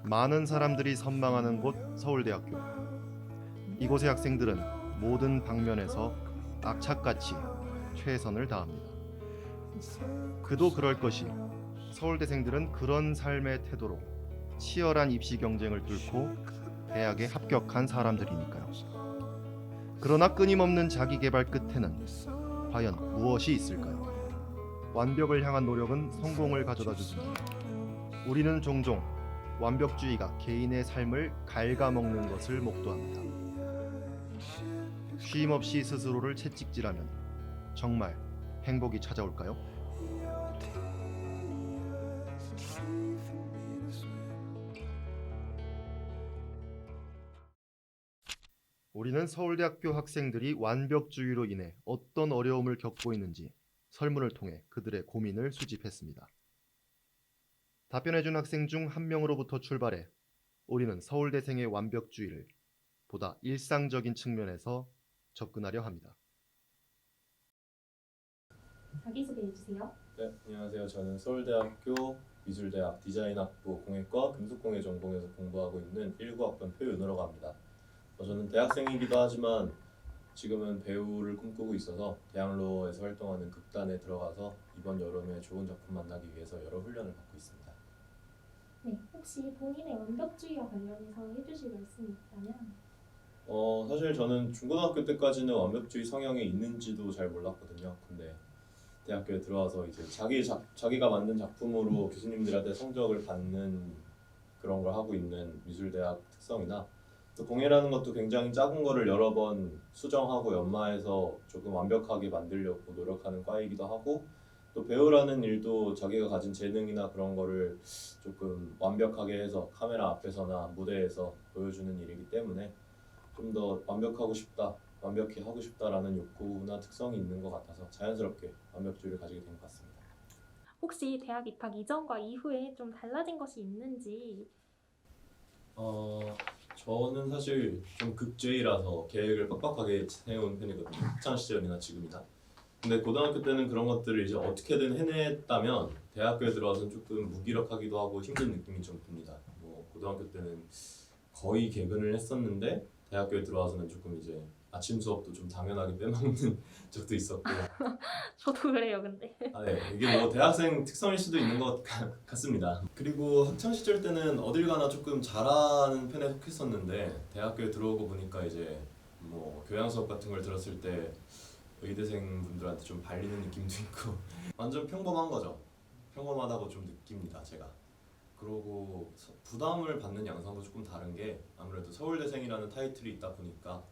많은 사람들이 선망하는 곳 서울대학교. 이곳의 학생들은 모든 방면에서 악착같이 최선을 다합니다. 그도 그럴 것이 서울대생들은 그런 삶의 태도로 치열한 입시 경쟁을 뚫고 대학에 합격한 사람들이니까요. 그러나 끊임없는 자기 개발 끝에는 과연 무엇이 있을까요? 완벽을 향한 노력은 성공을 가져다 주지만 우리는 종종 완벽주의가 개인의 삶을 갉아먹는 것을 목도합니다. 쉼없이 스스로를 채찍질하면 정말 행복이 찾아올까요? 우리는 서울대학교 학생들이 완벽주의로 인해 어떤 어려움을 겪고 있는지 설문을 통해 그들의 고민을 수집했습니다. 답변해준 학생 중 한 명으로부터 출발해 우리는 서울대생의 완벽주의를 보다 일상적인 측면에서 접근하려 합니다. 자기소개해 주세요. 네, 안녕하세요. 저는 서울대학교 미술대학 디자인학부 공예과 금속공예 전공에서 공부하고 있는 19학번 표윤호라고 합니다. 저는 대학생이기도 하지만 지금은 배우를 꿈꾸고 있어서 대학로에서 활동하는 극단에 들어가서 이번 여름에 좋은 작품 만나기 위해서 여러 훈련을 받고 있습니다. 네, 혹시 본인의 완벽주의와 관련해서 해주실 말씀이 있다면? 사실 저는 중고등학교 때까지는 완벽주의 성향이 있는지도 잘 몰랐거든요. 근데 대학교에 들어와서 이제 자기가 만든 작품으로 교수님들한테 성적을 받는 그런 걸 하고 있는 미술대학 특성이나 또 공예라는 것도 굉장히 작은 거를 여러 번 수정하고 연마해서 조금 완벽하게 만들려고 노력하는 과이기도 하고 또 배우라는 일도 자기가 가진 재능이나 그런 거를 조금 완벽하게 해서 카메라 앞에서나 무대에서 보여주는 일이기 때문에 좀 더 완벽하고 싶다, 완벽히 하고 싶다라는 욕구나 특성이 있는 것 같아서 자연스럽게 완벽주의를 가지게 된 것 같습니다. 혹시 대학 입학 이전과 이후에 좀 달라진 것이 있는지? 저는 사실 좀 극제이라서 계획을 빡빡하게 세운 편이거든요. 학창 시절이나 지금이나. 근데 고등학교 때는 그런 것들을 이제 어떻게든 해냈다면 대학교에 들어와서는 조금 무기력하기도 하고 힘든 느낌이 좀 듭니다. 뭐 고등학교 때는 거의 개근을 했었는데 대학교에 들어와서는 조금 이제 아침 수업도 좀 당연하게 빼먹는 적도 있었고. 저도 그래요, 근데. 네, 이게 뭐 대학생 특성일 수도 있는 것 같습니다. 그리고 학창 시절 때는 어딜 가나 조금 잘하는 편에 속했었는데 대학교에 들어오고 보니까 이제 뭐 교양 수업 같은 걸 들었을 때 의대생 분들한테 좀 발리는 느낌도 있고 완전 평범한 거죠. 평범하다고 좀 느낍니다, 제가. 그러고 부담을 받는 양상도 조금 다른 게 아무래도 서울대생이라는 타이틀이 있다 보니까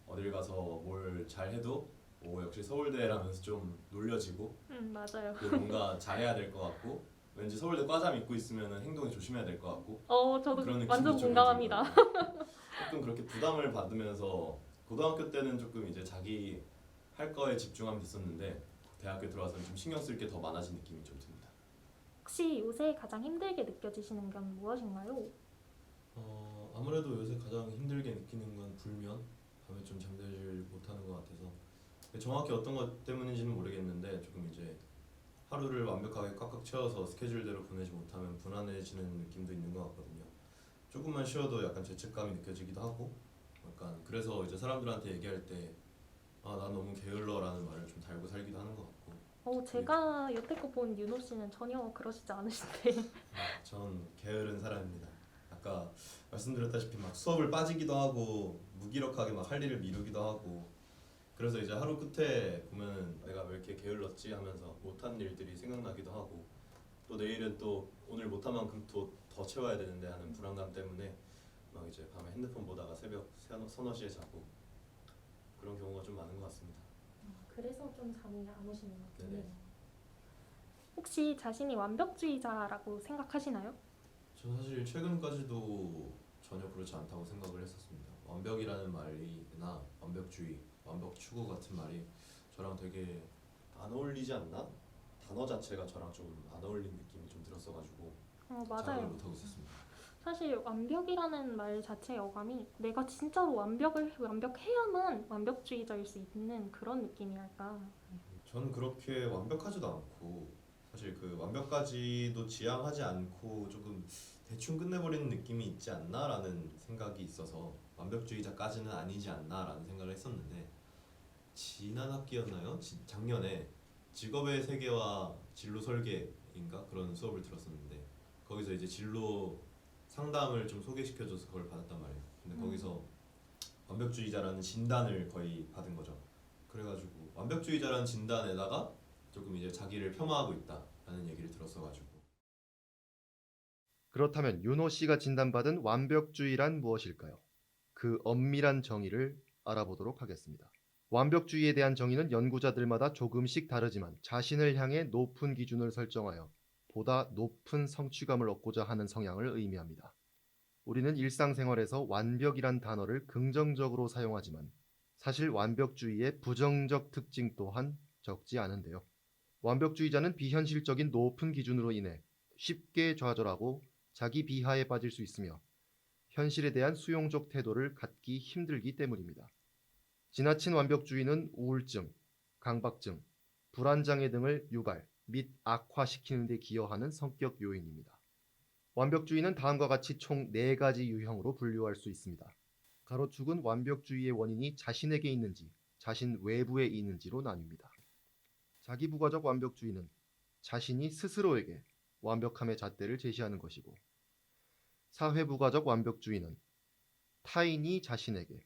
어딜 가서 뭘 잘해도 역시 서울대라면서 좀 놀려지고 맞아요. 뭔가 잘해야 될 것 같고 왠지 서울대 과자 믿고 있으면 행동에 조심해야 될 것 같고 저도 그런 느낌이 완전 조금 공감합니다. 들거든요. 조금 그렇게 부담을 받으면서 고등학교 때는 조금 이제 자기 할 거에 집중하면 됐었는데 대학교 들어와서는 좀 신경 쓸 게 더 많아진 느낌이 좀 듭니다. 혹시 요새 가장 힘들게 느껴지시는 건 무엇인가요? 아무래도 요새 가장 힘들게 느끼는 건 불면, 밤에 좀 잠들질 못하는 것 같아서 정확히 어떤 것 때문인지는 모르겠는데 조금 이제 하루를 완벽하게 꽉꽉 채워서 스케줄대로 보내지 못하면 불안해지는 느낌도 있는 것 같거든요. 조금만 쉬어도 약간 죄책감이 느껴지기도 하고 약간 그래서 이제 사람들한테 얘기할 때 난 너무 게을러라는 말을 좀 달고 살기도 하는 것 같고 제가 여태껏 본 윤호 씨는 전혀 그러시지 않으신데. 전 게으른 사람입니다. 아까 말씀드렸다시피 막 수업을 빠지기도 하고 무기력하게 막 할 일을 미루기도 하고 그래서 이제 하루 끝에 보면 내가 왜 이렇게 게을렀지 하면서 못한 일들이 생각나기도 하고 또 내일은 또 오늘 못한 만큼 더 채워야 되는데 하는 불안감 때문에 막 이제 밤에 핸드폰 보다가 새벽 서너 시에 자고 그런 경우가 좀 많은 것 같습니다. 그래서 좀 잠이 안 오시는 것 같네요. 네네. 혹시 자신이 완벽주의자라고 생각하시나요? 저는 사실 최근까지도 전혀 그렇지 않다고 생각을 했었습니다. 완벽이라는 말이나 완벽주의, 완벽 추구 같은 말이 저랑 되게 안 어울리지 않나? 단어 자체가 저랑 좀 안 어울리는 느낌이 좀 들었어가지고 자각을 맞아요. 못하고 있었습니다. 사실 완벽이라는 말 자체의 어감이 내가 진짜로 완벽해야만 완벽주의자일 수 있는 그런 느낌이랄까. 저는 그렇게 완벽하지도 않고 사실 그 완벽까지도 지향하지 않고 조금 대충 끝내버리는 느낌이 있지 않나라는 생각이 있어서 완벽주의자까지는 아니지 않나라는 생각을 했었는데 지난 학기였나요? 작년에 직업의 세계와 진로 설계인가 그런 수업을 들었었는데 거기서 이제 진로 상담을 좀 소개시켜줘서 그걸 받았단 말이에요. 근데 거기서 완벽주의자라는 진단을 거의 받은 거죠. 그래가지고 완벽주의자라는 진단에다가 조금 이제 자기를 폄하하고 있다라는 얘기를 들었어가지고 그렇다면 윤호 씨가 진단받은 완벽주의란 무엇일까요? 그 엄밀한 정의를 알아보도록 하겠습니다. 완벽주의에 대한 정의는 연구자들마다 조금씩 다르지만 자신을 향해 높은 기준을 설정하여 보다 높은 성취감을 얻고자 하는 성향을 의미합니다. 우리는 일상생활에서 완벽이란 단어를 긍정적으로 사용하지만 사실 완벽주의의 부정적 특징 또한 적지 않은데요. 완벽주의자는 비현실적인 높은 기준으로 인해 쉽게 좌절하고 자기 비하에 빠질 수 있으며 현실에 대한 수용적 태도를 갖기 힘들기 때문입니다. 지나친 완벽주의는 우울증, 강박증, 불안장애 등을 유발 및 악화시키는 데 기여하는 성격 요인입니다. 완벽주의는 다음과 같이 총 4가지 유형으로 분류할 수 있습니다. 가로축은 완벽주의의 원인이 자신에게 있는지 자신 외부에 있는지로 나뉩니다. 자기부가적 완벽주의는 자신이 스스로에게 완벽함의 잣대를 제시하는 것이고 사회부가적 완벽주의는 타인이 자신에게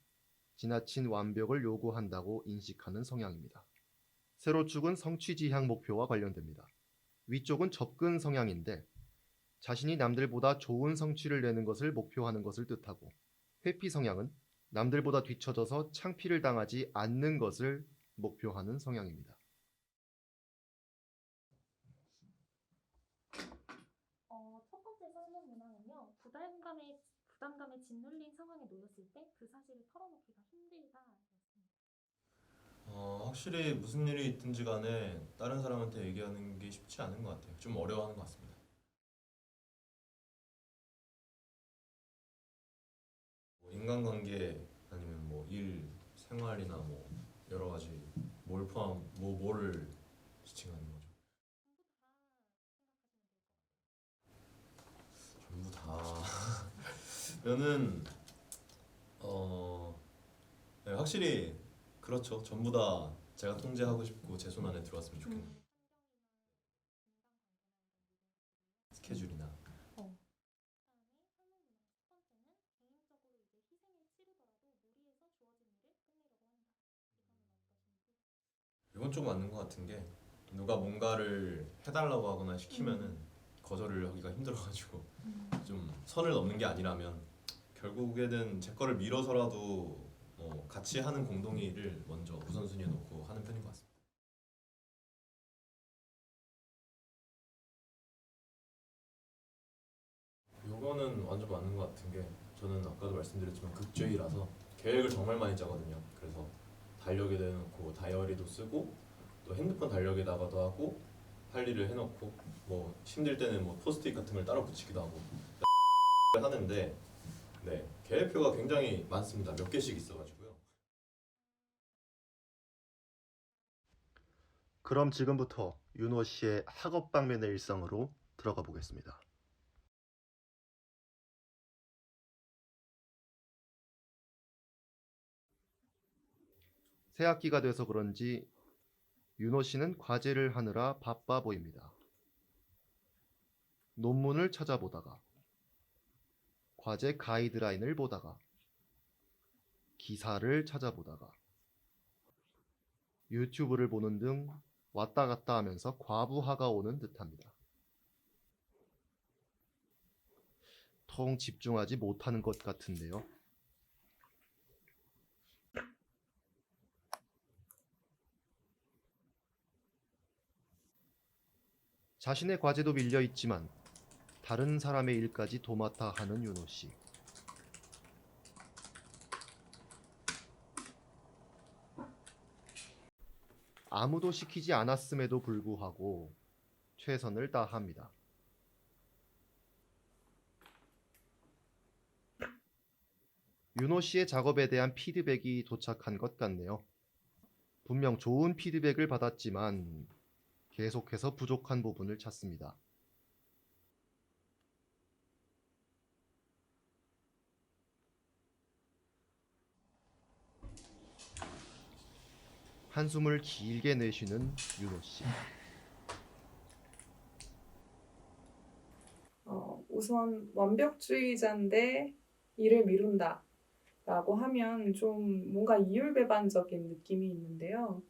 지나친 완벽을 요구한다고 인식하는 성향입니다. 세로축은 성취지향 목표와 관련됩니다. 위쪽은 접근 성향인데 자신이 남들보다 좋은 성취를 내는 것을 목표하는 것을 뜻하고 회피 성향은 남들보다 뒤처져서 창피를 당하지 않는 것을 목표하는 성향입니다. 첫 번째 설문 문항은요. 부담감에 짓눌린 상황에 놓였을 때 그 사실을 털어놓기가 힘들다였습니다. 확실히 무슨 일이 있든지 간에 다른 사람한테 얘기하는 게 쉽지 않은 것 같아요. 좀 어려워하는 것 같습니다. 뭐 인간관계 아니면 뭐 일, 생활이나 뭐 여러 가지 뭐를 지칭하는 거죠. 전부 다 면은 네, 확실히 그렇죠. 전부 다 제가 통제하고 싶고 제 손 안에 들어왔으면 좋겠네요. 스케줄이나 이건 좀 맞는 것 같은 게 누가 뭔가를 해달라고 하거나 시키면은 거절을 하기가 힘들어가지고 좀 선을 넘는 게 아니라면 결국에는 제 거를 밀어서라도 같이 하는 공동의 일을 먼저 우선순위에 놓고 하는 편인 것 같습니다. 요거는 완전 맞는 것 같은 게 저는 아까도 말씀드렸지만 극주의라서 계획을 정말 많이 짜거든요. 그래서 달력에 내놓고 다이어리도 쓰고 또 핸드폰 달력에다가도 하고 할 일을 해놓고 뭐 힘들 때는 뭐 포스트잇 같은 걸 따로 붙이기도 하고 하는데 네 계획표가 굉장히 많습니다. 몇 개씩 있어가지고요. 그럼 지금부터 윤호 씨의 학업 방면의 일상으로 들어가 보겠습니다. 새 학기가 돼서 그런지 윤호 씨는 과제를 하느라 바빠 보입니다. 논문을 찾아보다가 과제 가이드라인을 보다가 기사를 찾아보다가 유튜브를 보는 등 왔다 갔다 하면서 과부하가 오는 듯합니다. 통 집중하지 못하는 것 같은데요. 자신의 과제도 밀려 있지만 다른 사람의 일까지 도맡아 하는 윤호 씨. 아무도 시키지 않았음에도 불구하고 최선을 다합니다. 윤호 씨의 작업에 대한 피드백이 도착한 것 같네요. 분명 좋은 피드백을 받았지만 계속해서 부족한 부분을 찾습니다. 한숨을 길게 내쉬는 윤호 씨. 우선 완벽주의자인데 일을 미룬다 라고 하면 좀 뭔가 이율배반적인 느낌이 있는데요.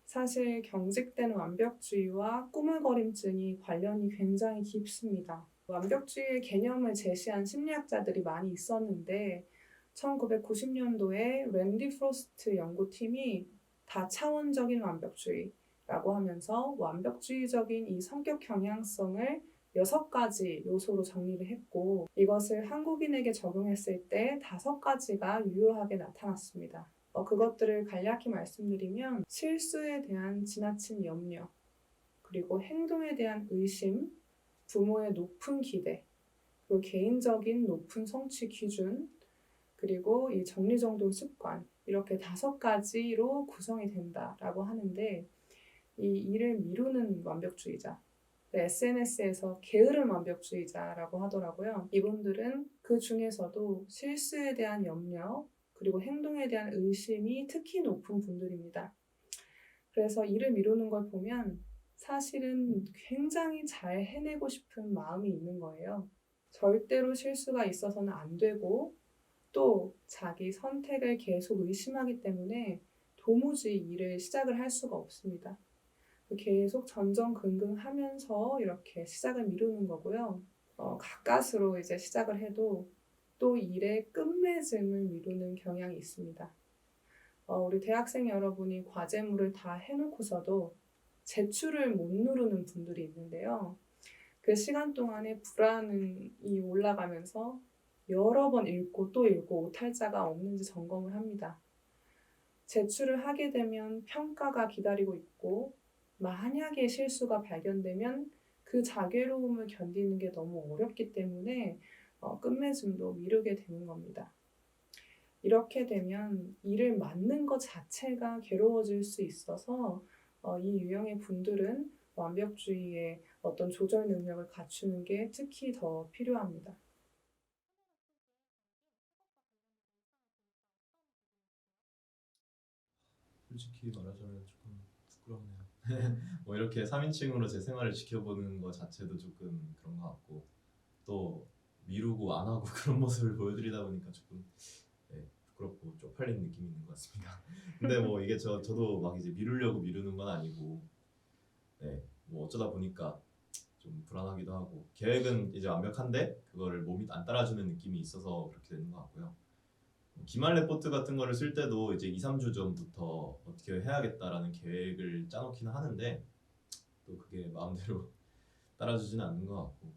사실 경직된 완벽주의와 꾸물거림증이 관련이 굉장히 깊습니다. 완벽주의의 개념을 제시한 심리학자들이 많이 있었는데 1990년도에 랜디 프로스트 연구팀이 다차원적인 완벽주의라고 하면서 완벽주의적인 이 성격 경향성을 6가지 요소로 정리를 했고 이것을 한국인에게 적용했을 때 5가지가 유효하게 나타났습니다. 그것들을 간략히 말씀드리면 실수에 대한 지나친 염려, 그리고 행동에 대한 의심, 부모의 높은 기대, 그리고 개인적인 높은 성취 기준, 그리고 이 정리정돈 습관 이렇게 5가지로 구성이 된다라고 하는데 이 일을 미루는 완벽주의자 SNS에서 게으른 완벽주의자라고 하더라고요. 이분들은 그 중에서도 실수에 대한 염려 그리고 행동에 대한 의심이 특히 높은 분들입니다. 그래서 일을 미루는 걸 보면 사실은 굉장히 잘 해내고 싶은 마음이 있는 거예요. 절대로 실수가 있어서는 안 되고 또 자기 선택을 계속 의심하기 때문에 도무지 일을 시작을 할 수가 없습니다. 계속 전전긍긍하면서 이렇게 시작을 미루는 거고요. 가까스로 이제 시작을 해도 또 일의 끝맺음을 미루는 경향이 있습니다. 우리 대학생 여러분이 과제물을 다 해놓고서도 제출을 못 누르는 분들이 있는데요. 그 시간 동안에 불안이 올라가면서 여러 번 읽고 또 읽고 오탈자가 없는지 점검을 합니다. 제출을 하게 되면 평가가 기다리고 있고 만약에 실수가 발견되면 그 자괴로움을 견디는 게 너무 어렵기 때문에 끝맺음도 미루게 되는 겁니다. 이렇게 되면 일을 맡는 것 자체가 괴로워질 수 있어서 이 유형의 분들은 완벽주의의 어떤 조절 능력을 갖추는 게 특히 더 필요합니다. 솔직히 말하자면 조금 부끄럽네요. 뭐 이렇게 3인칭으로 제 생활을 지켜보는 것 자체도 조금 그런 것 같고 또 미루고 안 하고 그런 모습을 보여드리다 보니까 조금 부끄럽고 쪽팔린 느낌이 있는 것 같습니다. 근데 뭐 이게 저도 막 이제 미루려고 미루는 건 아니고 뭐 어쩌다 보니까 좀 불안하기도 하고 계획은 이제 완벽한데 그거를 몸이 안 따라주는 느낌이 있어서 그렇게 되는 것 같고요. 기말 레포트 같은 거를 쓸 때도 이제 2, 3주 전부터 어떻게 해야겠다라는 계획을 짜놓기는 하는데 또 그게 마음대로 따라주지는 않는 것 같고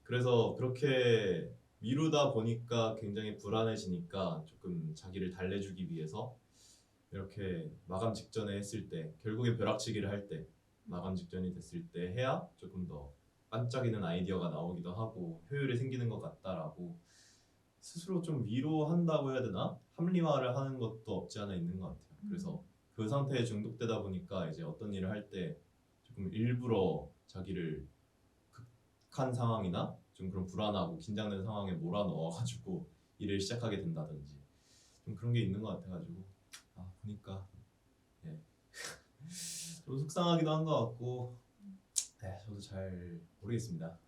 그래서 그렇게 미루다 보니까 굉장히 불안해지니까 조금 자기를 달래주기 위해서 이렇게 마감 직전에 했을 때 결국에 벼락치기를 할 때 마감 직전이 됐을 때 해야 조금 더 반짝이는 아이디어가 나오기도 하고 효율이 생기는 것 같다라고 스스로 좀 위로한다고 해야 되나? 합리화를 하는 것도 없지 않아 있는 것 같아요. 그래서 그 상태에 중독되다 보니까 이제 어떤 일을 할 때 조금 일부러 자기를 극한 상황이나 좀 그런 불안하고 긴장된 상황에 몰아넣어가지고 일을 시작하게 된다든지 좀 그런 게 있는 것 같아가지고 보니까 좀 속상하기도 한 것 같고 저도 잘 모르겠습니다.